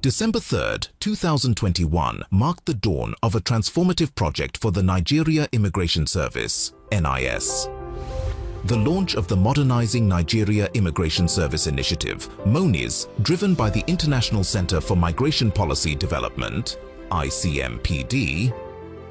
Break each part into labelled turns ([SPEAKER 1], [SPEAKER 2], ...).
[SPEAKER 1] December 3rd, 2021 marked the dawn of a transformative project for the Nigeria Immigration Service, NIS. The launch of the Modernizing Nigeria Immigration Service Initiative, MONIS, driven by the International Center for Migration Policy Development, ICMPD,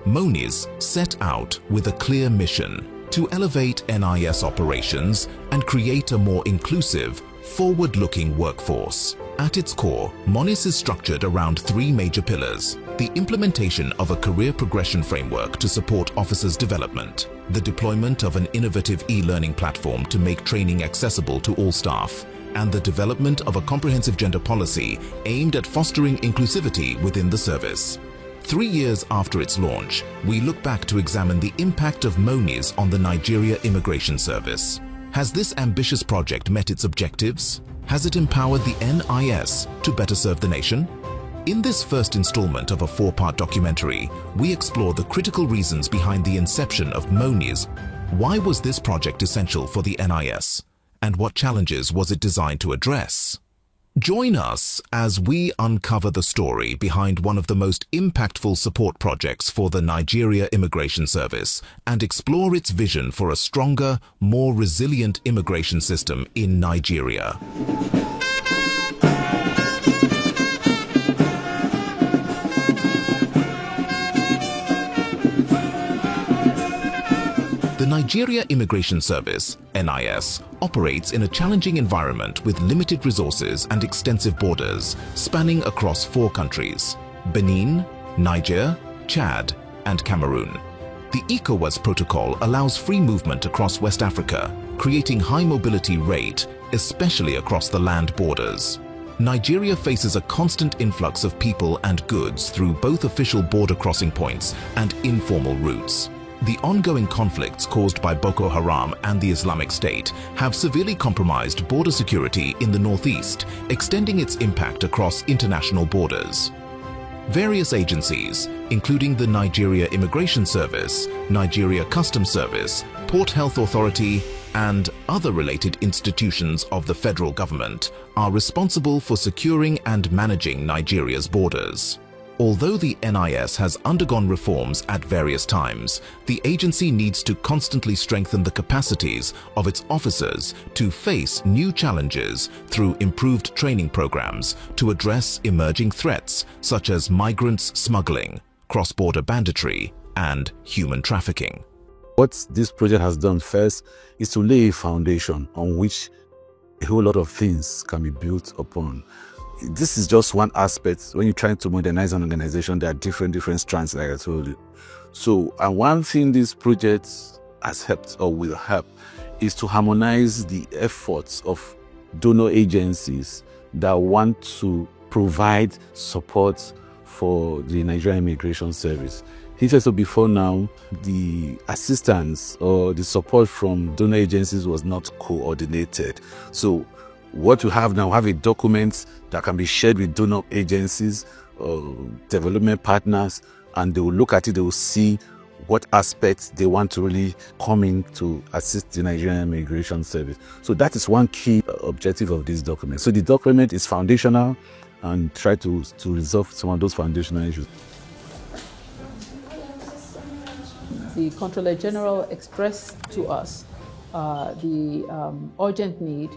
[SPEAKER 1] MONIS set out with a clear mission to elevate NIS operations and create a more inclusive, forward-looking workforce. At its core, MONIS is structured around three major pillars: the implementation of a career progression framework to support officers' development, the deployment of an innovative e-learning platform to make training accessible to all staff, and the development of a comprehensive gender policy aimed at fostering inclusivity within the service. 3 years after its launch, we look back to examine the impact of MONIS on the Nigeria Immigration Service. Has this ambitious project met its objectives? Has it empowered the NIS to better serve the nation? In this first installment of a 4-part documentary, we explore the critical reasons behind the inception of MONIS. Why was this project essential for the NIS? And what challenges was it designed to address? Join us as we uncover the story behind one of the most impactful support projects for the Nigeria Immigration Service and explore its vision for a stronger, more resilient immigration system in Nigeria. The Nigeria Immigration Service, NIS, operates in a challenging environment with limited resources and extensive borders spanning across 4 countries: Benin, Niger, Chad, and Cameroon. The ECOWAS protocol allows free movement across West Africa, creating high mobility rate, especially across the land borders. Nigeria faces a constant influx of people and goods through both official border crossing points and informal routes. The ongoing conflicts caused by Boko Haram and the Islamic State have severely compromised border security in the northeast, extending its impact across international borders. Various agencies, including the Nigeria Immigration Service, Nigeria Customs Service, Port Health Authority, and other related institutions of the federal government, are responsible for securing and managing Nigeria's borders. Although the NIS has undergone reforms at various times, the agency needs to constantly strengthen the capacities of its officers to face new challenges through improved training programs to address emerging threats such as migrants smuggling, cross-border banditry, and human trafficking.
[SPEAKER 2] What this project has done first is to lay a foundation on which a whole lot of things can be built upon. This is just one aspect. When you're trying to modernize an organization, there are different strands, like I told you. So, and one thing this project has helped or will help is to harmonize the efforts of donor agencies that want to provide support for the Nigerian Immigration Service. So before now, the assistance or the support from donor agencies was not coordinated. So what you have now, have a document that can be shared with donor agencies, development partners, and they will look at it, they will see what aspects they want to really come in to assist the Nigerian Immigration Service. So that is one key objective of this document. So the document is foundational and try to resolve some of those foundational issues.
[SPEAKER 3] The Comptroller General expressed to us the urgent need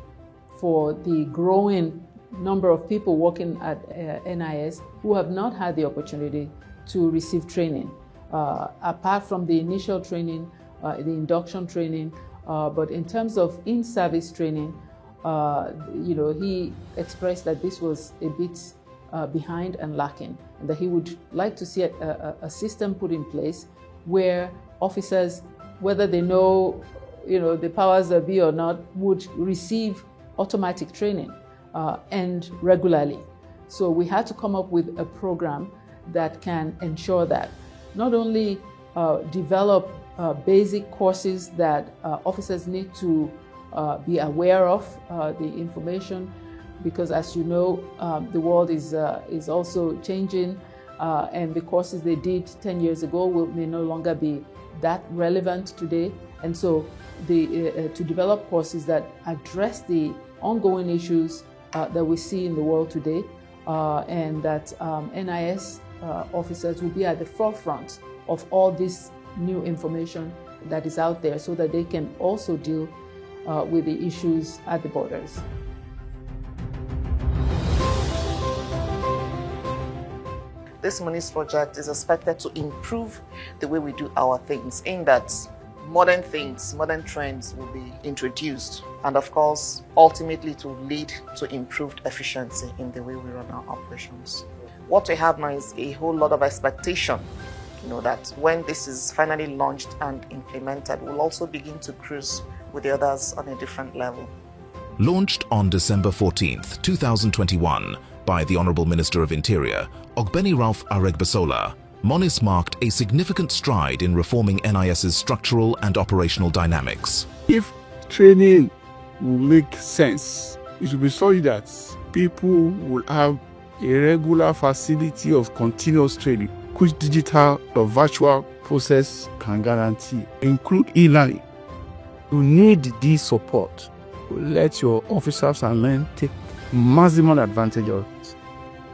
[SPEAKER 3] for the growing number of people working at NIS who have not had the opportunity to receive training, apart from the initial training, the induction training, but in terms of in-service training, he expressed that this was a bit behind and lacking, and that he would like to see a system put in place where officers, whether they know, the powers that be or not, would receive automatic training and regularly. So we had to come up with a program that can ensure that not only develop basic courses that officers need to be aware of, the information, because as you know, the world is also changing, and the courses they did 10 years ago may no longer be that relevant today. And so to develop courses that address the ongoing issues that we see in the world today, and that NIS officers will be at the forefront of all this new information that is out there so that they can also deal with the issues at the borders.
[SPEAKER 4] This Moniz project is expected to improve the way we do our things, in that modern things, modern trends will be introduced, and of course, ultimately to lead to improved efficiency in the way we run our operations. What we have now is a whole lot of expectation, that when this is finally launched and implemented, we'll also begin to cruise with the others on a different level.
[SPEAKER 1] Launched on December 14th, 2021 by the Honourable Minister of Interior, Ogbeni Ralph Aregbesola, Moniz marked a significant stride in reforming NIS's structural and operational dynamics.
[SPEAKER 5] If training will make sense, it will be so that people will have a regular facility of continuous training, which digital or virtual process can guarantee. Include e-learning. You need this support to let your officers and men take maximum advantage of it.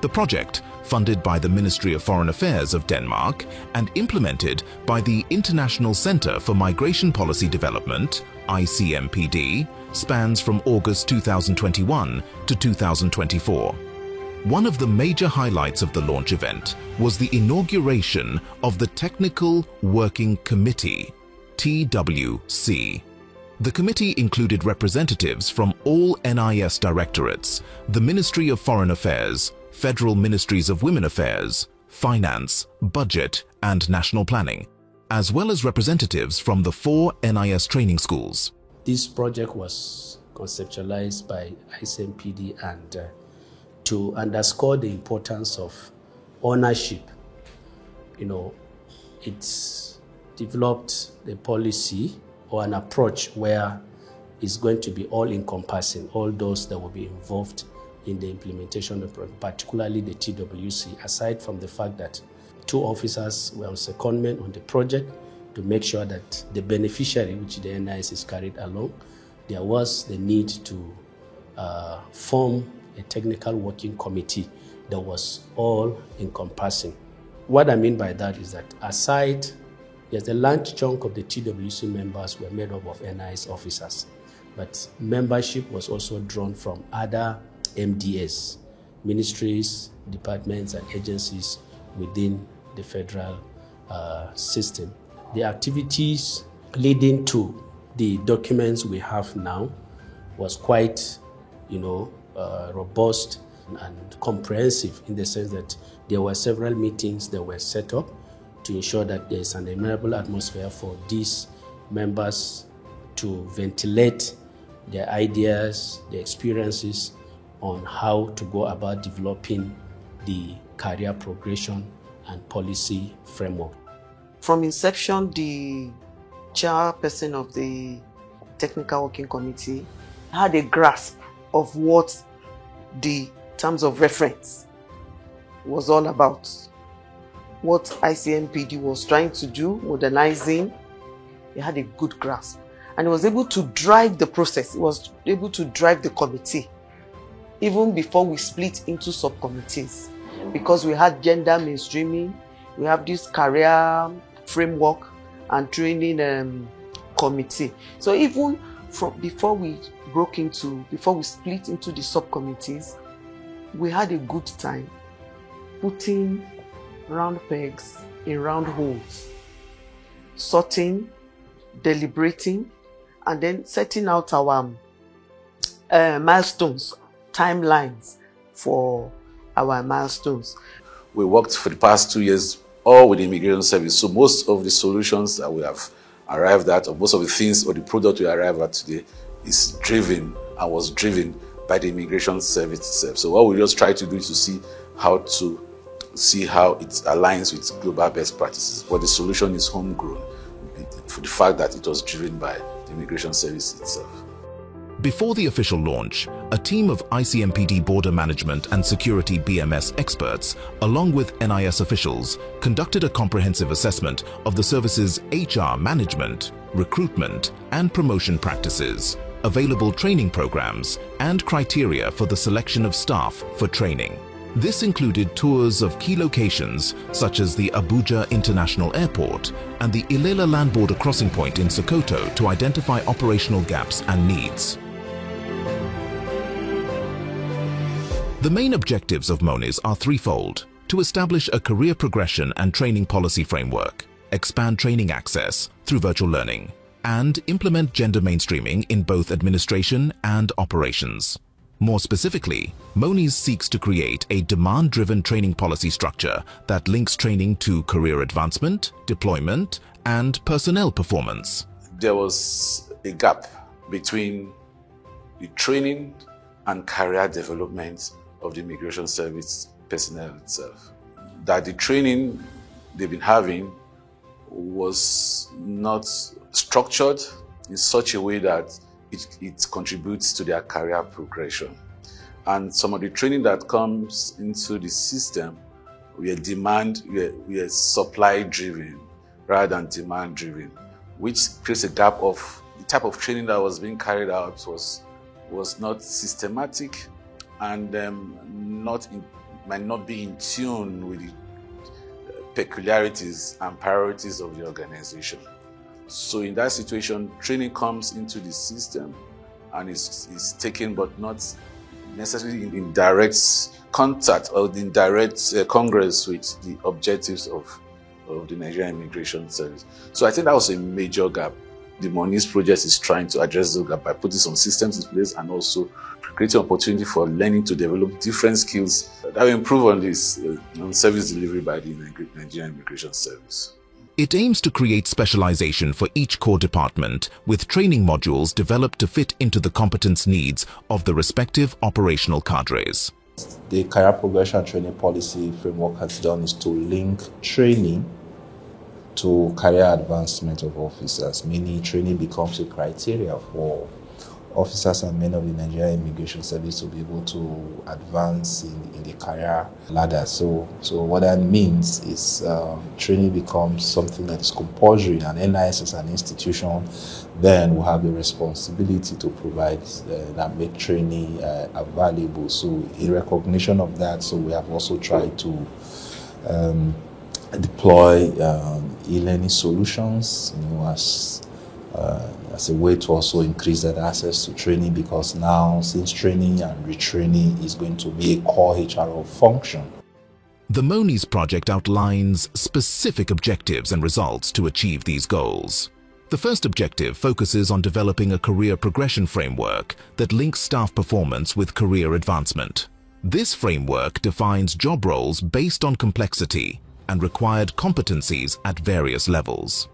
[SPEAKER 1] The project, funded by the Ministry of Foreign Affairs of Denmark and implemented by the International Centre for Migration Policy Development, ICMPD, spans from August 2021 to 2024. One of the major highlights of the launch event was the inauguration of the Technical Working Committee, TWC. The committee included representatives from all NIS directorates, the Ministry of Foreign Affairs, Federal Ministries of Women Affairs, Finance, Budget, and National Planning, as well as representatives from the 4 NIS training schools.
[SPEAKER 6] This project was conceptualized by ICMPD and to underscore the importance of ownership. It's developed the policy or an approach where it's going to be all-encompassing, all those that will be involved in the implementation of the project, particularly the TWC, aside from the fact that 2 officers were on secondment on the project to make sure that the beneficiary, which the NIS is carried along, there was the need to form a technical working committee that was all-encompassing. What I mean by that is that aside, yes, the large chunk of the TWC members were made up of NIS officers, but membership was also drawn from other MDS, ministries, departments, and agencies within the federal system. The activities leading to the documents we have now was quite, robust and comprehensive, in the sense that there were several meetings that were set up to ensure that there is an amenable atmosphere for these members to ventilate their ideas, their experiences on how to go about developing the career progression and policy framework.
[SPEAKER 4] From inception, the chairperson of the Technical Working Committee had a grasp of what the terms of reference was all about, what ICMPD was trying to do, modernizing. He had a good grasp, and he was able to drive the process. He was able to drive the committee even before we split into subcommittees, because we had gender mainstreaming, we have this career framework and training committee. So even from before we split into the subcommittees, we had a good time putting round pegs in round holes, sorting, deliberating, and then setting out our milestones, timelines for our milestones.
[SPEAKER 2] We worked for the past 2 years all with the Immigration Service, so most of the solutions that we have arrived at, or most of the things or the product we arrive at today, is driven and was driven by the Immigration Service itself. So what we just try to do is to see how it aligns with global best practices, but the solution is homegrown for the fact that it was driven by the Immigration Service itself.
[SPEAKER 1] Before the official launch, a team of ICMPD Border Management and Security BMS experts, along with NIS officials, conducted a comprehensive assessment of the service's HR management, recruitment, and promotion practices, available training programs, and criteria for the selection of staff for training. This included tours of key locations such as the Abuja International Airport and the Ilela land border crossing point in Sokoto to identify operational gaps and needs. The main objectives of MONIS are threefold: to establish a career progression and training policy framework, expand training access through virtual learning, and implement gender mainstreaming in both administration and operations. More specifically, MONIS seeks to create a demand-driven training policy structure that links training to career advancement, deployment, and personnel performance.
[SPEAKER 2] There was a gap between the training and career development of the Immigration Service personnel itself. That the training they've been having was not structured in such a way that it contributes to their career progression. And some of the training that comes into the system, we are supply driven rather than demand driven, which creates a gap of the type of training that was being carried out was not systematic and might not be in tune with the peculiarities and priorities of the organization. So in that situation, training comes into the system and is taken, but not necessarily in direct contact or in direct congress with the objectives of the Nigerian Immigration Service. So I think that was a major gap. The MONIS project is trying to address the gap by putting some systems in place and also creating opportunity for learning to develop different skills that will improve on this on service delivery by the Nigerian Immigration Service.
[SPEAKER 1] It aims to create specialization for each core department with training modules developed to fit into the competence needs of the respective operational cadres.
[SPEAKER 7] The career progression training policy framework has done is to link training to career advancement of officers, meaning training becomes a criteria for officers and men of the Nigerian Immigration Service to be able to advance in the career ladder. So what that means is training becomes something that is compulsory, and NIS as an institution then will have the responsibility to provide and make training available. So in recognition of that, so we have also tried to deploy e-learning solutions, as a way to also increase that access to training, because now since training and retraining is going to be a core HRO function.
[SPEAKER 1] The MONIS project outlines specific objectives and results to achieve these goals. The first objective focuses on developing a career progression framework that links staff performance with career advancement. This framework defines job roles based on complexity and required competencies at various levels.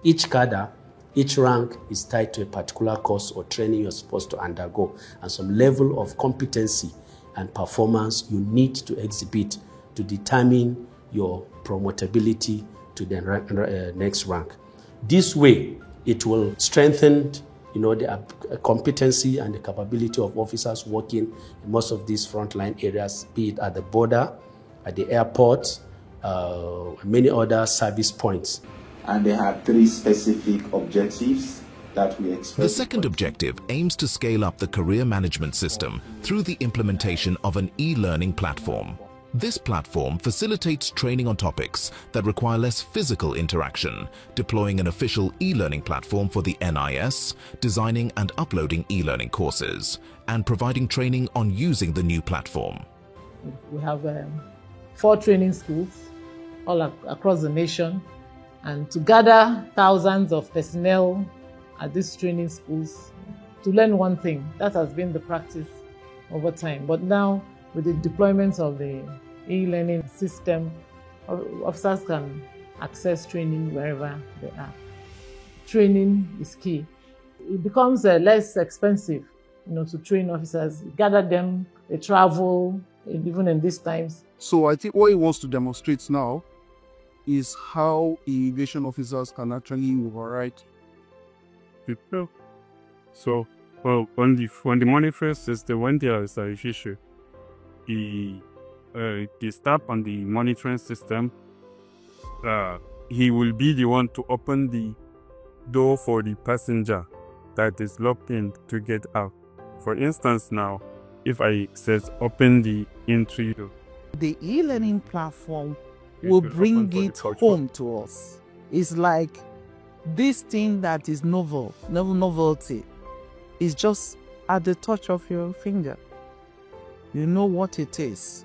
[SPEAKER 6] Each cadre, each rank is tied to a particular course or training you're supposed to undergo, and some level of competency and performance you need to exhibit to determine your promotability to the next rank. This way, it will strengthen the competency and the capability of officers working in most of these frontline areas, be it at the border, at the airport, many other service points.
[SPEAKER 7] And they have three specific objectives that we expect.
[SPEAKER 1] The second objective aims to scale up the career management system through the implementation of an e-learning platform. This platform facilitates training on topics that require less physical interaction, deploying an official e-learning platform for the NIS, designing and uploading e-learning courses, and providing training on using the new platform.
[SPEAKER 3] We have 4 training schools all across the nation, and to gather thousands of personnel at these training schools to learn one thing. That has been the practice over time. But now, with the deployment of the e-learning system, officers can access training wherever they are. Training is key. It becomes less expensive, to train officers. You gather them, they travel, even in these times.
[SPEAKER 5] So I think what he wants to demonstrate now is how immigration officers can actually override
[SPEAKER 8] people. So, well, on the manifest system, when there is an issue, the staff on the monitoring system, he will be the one to open the door for the passenger that is locked in to get out. For instance, now, if I says open the entry door,
[SPEAKER 9] The e-learning platform will bring it home to us. It's like this thing that is novelty is just at the touch of your finger. You know what it is.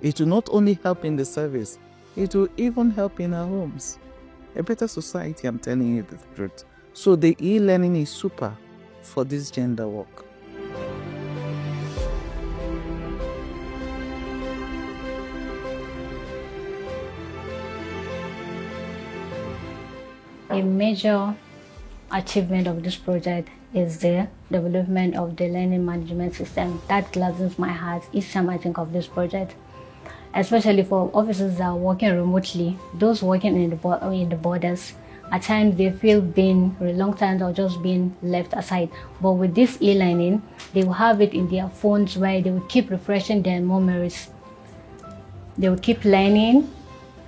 [SPEAKER 9] It will not only help in the service, it will even help in our homes. A better society, I'm telling you the truth. So the e-learning is super for this gender work.
[SPEAKER 10] A major achievement of this project is the development of the learning management system. That gladdens my heart each time I think of this project, especially for officers that are working remotely, those working in the borders. At times they feel being reluctant or just being left aside. But with this e-learning, they will have it in their phones where they will keep refreshing their memories. They will keep learning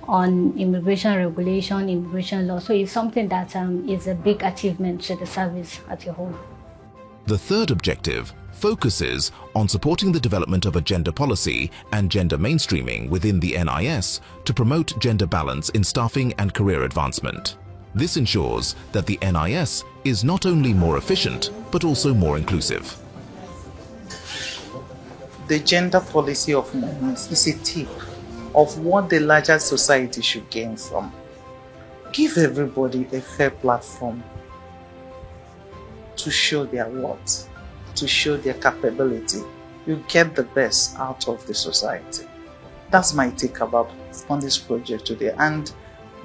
[SPEAKER 10] on immigration regulation, immigration law. So it's something that is a big achievement to the service as a whole.
[SPEAKER 1] The third objective focuses on supporting the development of a gender policy and gender mainstreaming within the NIS to promote gender balance in staffing and career advancement. This ensures that the NIS is not only more efficient, but also more inclusive.
[SPEAKER 9] The gender policy of MONIS is a tip of what the larger society should gain from. Give everybody a fair platform to show their worth, to show their capability. You get the best out of the society. That's my take on this project today, and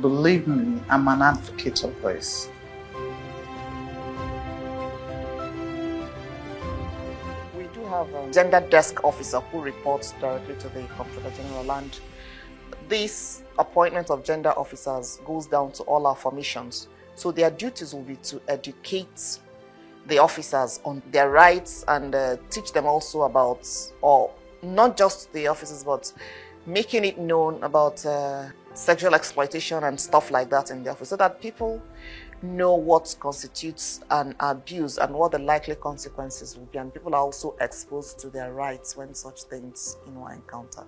[SPEAKER 9] believe me, I'm an advocate of this.
[SPEAKER 4] We do have a gender desk officer who reports directly to the Comptroller General, and this appointment of gender officers goes down to all our formations. So their duties will be to educate the officers on their rights and teach them also about, or not just the officers, but making it known about sexual exploitation and stuff like that in the office, so that people know what constitutes an abuse and what the likely consequences will be, and people are also exposed to their rights when such things are encountered.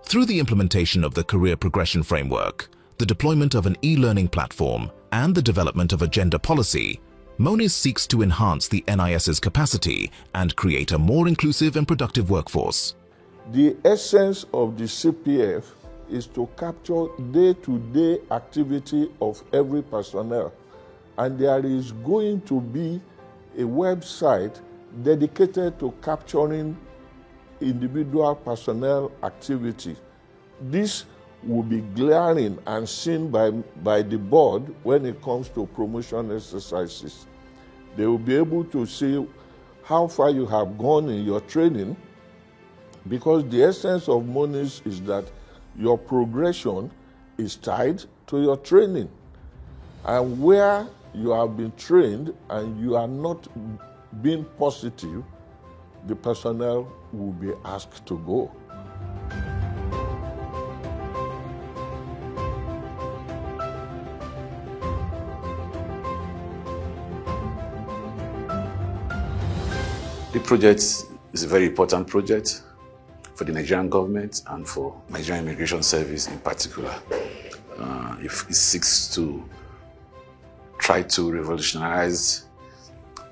[SPEAKER 1] Through the implementation of the Career Progression Framework, the deployment of an e-learning platform, and the development of a gender policy, MONIS seeks to enhance the NIS's capacity and create a more inclusive and productive workforce.
[SPEAKER 5] The essence of the CPF is to capture day-to-day activity of every personnel, and there is going to be a website dedicated to capturing individual personnel activity. This will be glaring and seen by the board when it comes to promotion exercises. They will be able to see how far you have gone in your training, because the essence of MONIS is that your progression is tied to your training. And where you have been trained and you are not being positive, the personnel will be asked to go.
[SPEAKER 2] The project is a very important project for the Nigerian government and for Nigerian Immigration Service in particular. It seeks to try to revolutionize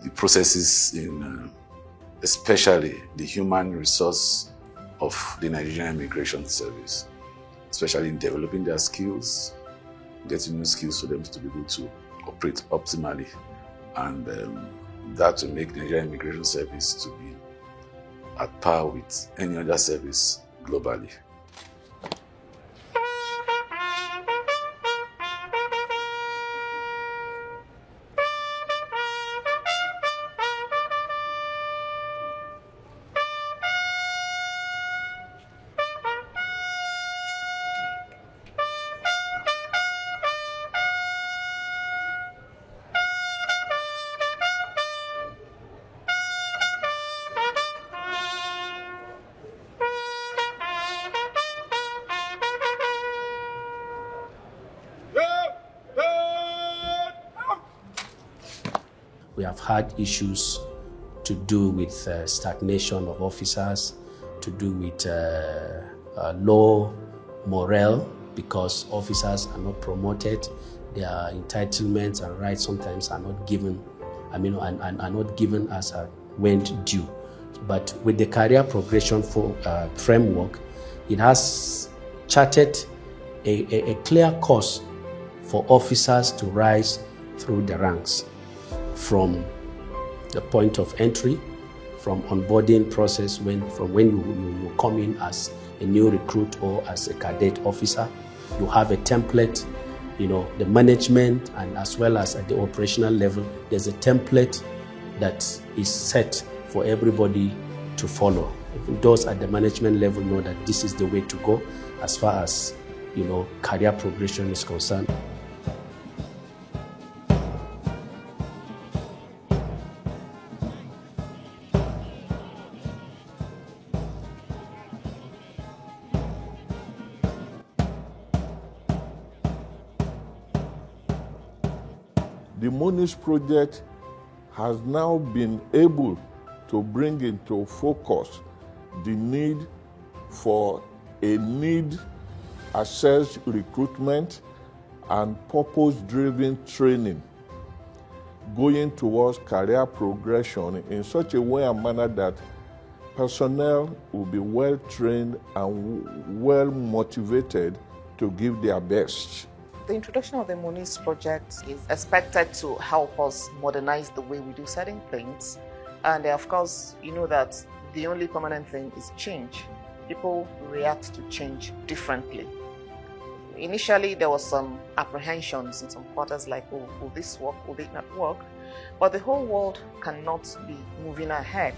[SPEAKER 2] the processes in especially the human resource of the Nigerian Immigration Service, especially in developing their skills, getting new skills for them to be able to operate optimally, and that will make the Nigerian Immigration Service to be at par with any other service globally.
[SPEAKER 6] We have had issues to do with stagnation of officers, to do with low morale because officers are not promoted. Their entitlements and rights sometimes are not given, are not given as a went due. But with the career progression framework, it has charted a clear course for officers to rise through the ranks from the point of entry, from onboarding process, from when you come in as a new recruit or as a cadet officer. You have a template, the management and as well as at the operational level, there's a template that is set for everybody to follow. Those at the management level know that this is the way to go as far as career progression is concerned.
[SPEAKER 11] The Moniz project has now been able to bring into focus the need for a need-assessed recruitment and purpose-driven training going towards career progression in such a way and manner that personnel will be well-trained and well-motivated to give their best.
[SPEAKER 12] The introduction of the Moniz project is expected to help us modernize the way we do certain things. And of course, you know that the only permanent thing is change. People react to change differently. Initially, there was some apprehensions in some quarters like, oh, will this work, will it not work? But the whole world cannot be moving ahead,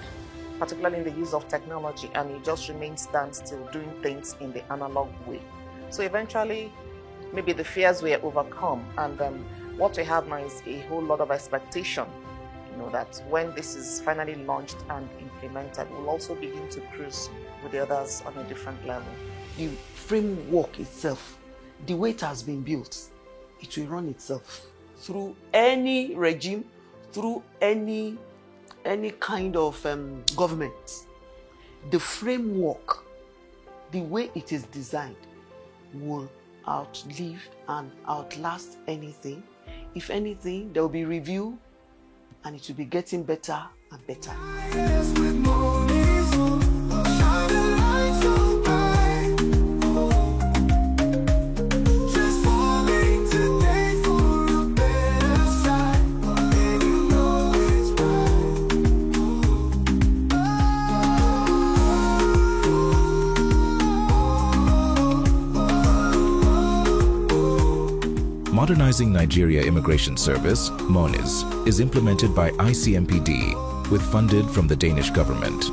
[SPEAKER 12] particularly in the use of technology, and it just remains standstill doing things in the analog way. So eventually, maybe the fears were overcome, and what we have now is a whole lot of expectation, that when this is finally launched and implemented, we'll also begin to cruise with the others on a different level.
[SPEAKER 4] The framework itself, the way it has been built, it will run itself through any regime, through any kind of government. The framework, the way it is designed, will outlive and outlast anything. If anything, there will be review and it will be getting better and better.
[SPEAKER 1] Modernizing Nigeria Immigration Service, MONIS, is implemented by ICMPD with funded from the Danish government.